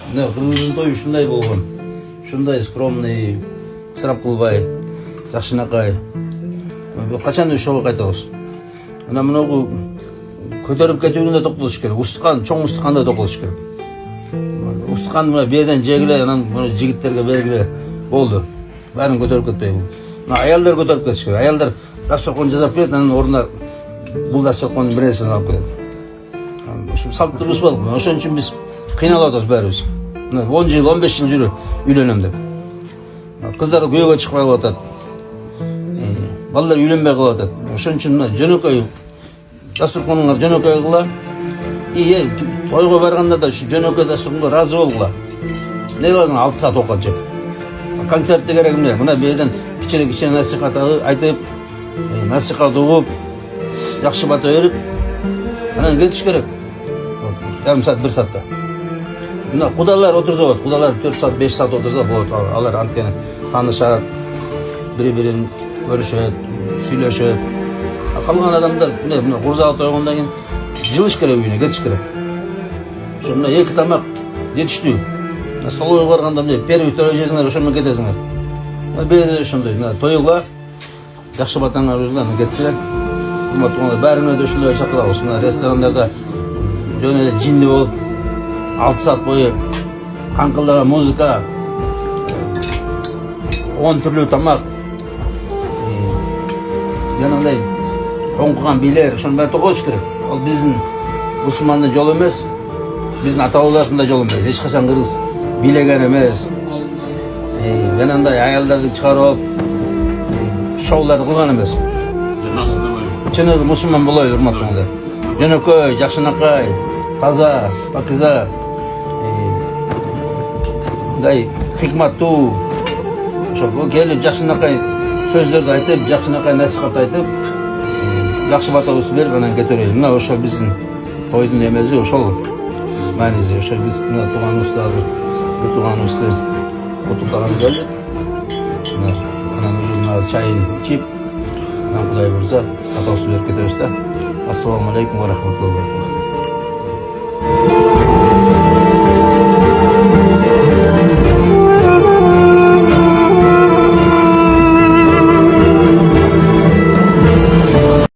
Мына кыргыздын тою ушундай болгон. Ушундай скромный, ысырап кылбай, жакшынакай. Качан ошого кайтабыз? Ана мынагу көтөрүп кетүүнү токтотуш керек. Устукан, чоң устуканда токтотуш керек. Устукан мына берден жегиле, анан мына жигиттерге бергиле болду. Баарын көтөрүп кетпей. Мына аялдар көтөрүп кетиш керек. Аялдар дасторкон жасап берет, анан ордуна бул дасторкондун бир нерсесин алып кетет. Ушу салттуу бузбадык. Ошон үчүн биз кыйналып атабыз баарыбыз. 10 жыл, 15 жыл жүрүп үйлөнөм деп. Кыздар күйөөгө чыкпай калып атат. Балдар үйленбей калып атат. Ошон үчүн мына жөнөкөй дасторконуңар жөнөкөй кыла. Тойго барганда да ушу жөнөкөй дасторконго ыраазы болгула. Не кыласың 6 саат окуп жеп. Концертте керек эмне? Мына берден кичине насихат айтып, насихат угуп, жакшы бата берип, анан кетиш керек. Yarım saat, 1 saatte. Mына кудалар отурса болот. Кудалар 4 saat, 5 saat отурса болот. Алар анткени таанышат, бири-бирин көрүшөт, сүйлөшөт. Калган адамдар мына курзага тойгондон кийин жылыш керек үйүнө, кетиш керек. Ошо мына 2 тамак жетиштүү. Столовойго барганда мына первый второй жесиңер, ошо менен кетесиңер. Бирде ошондой, мына тойгула жакшы батаңар берилген, кеткиле. Урматтуу баарына да ушундай чакырабыз. Мына ресторандарда жөн эле жинди болуп 6 saat бою каңкылдаган музыка, 10 түрлүү тамак, жанагындай оңкуган бийлер, ошонун баары токотуш керек. Ал биздин мусулмандын жолу эмес, биздин ата бабаларыбыздын жолу эмес. Эч качан кыргыз бийлеген эмес. Жанагындай аялдарды чыгарып алып шоуларды кылган эмес. Чыныгы мусулман болойлу, урматтуу. Жөнөкөй, жакшынакай, таза, пакиза, мындай хикматтуу, ошо келип жакшынакай сөздөрдү айтып, жакшынакай насихат айтып, жакшы батабыз берип анан кете беребиз. Мына ошо биздин тойдун эмеси, ошол мааниси. Ошо биз мына тууганыбызды азыр бир тууганыбызды куттуктаганы келдик. Анан өзүнүн азыр чайын ичип, анан Кудай буйрса, батабызды берип кетебиз да. Ассаламу алейкум ва рахматуллахи ва баракатух.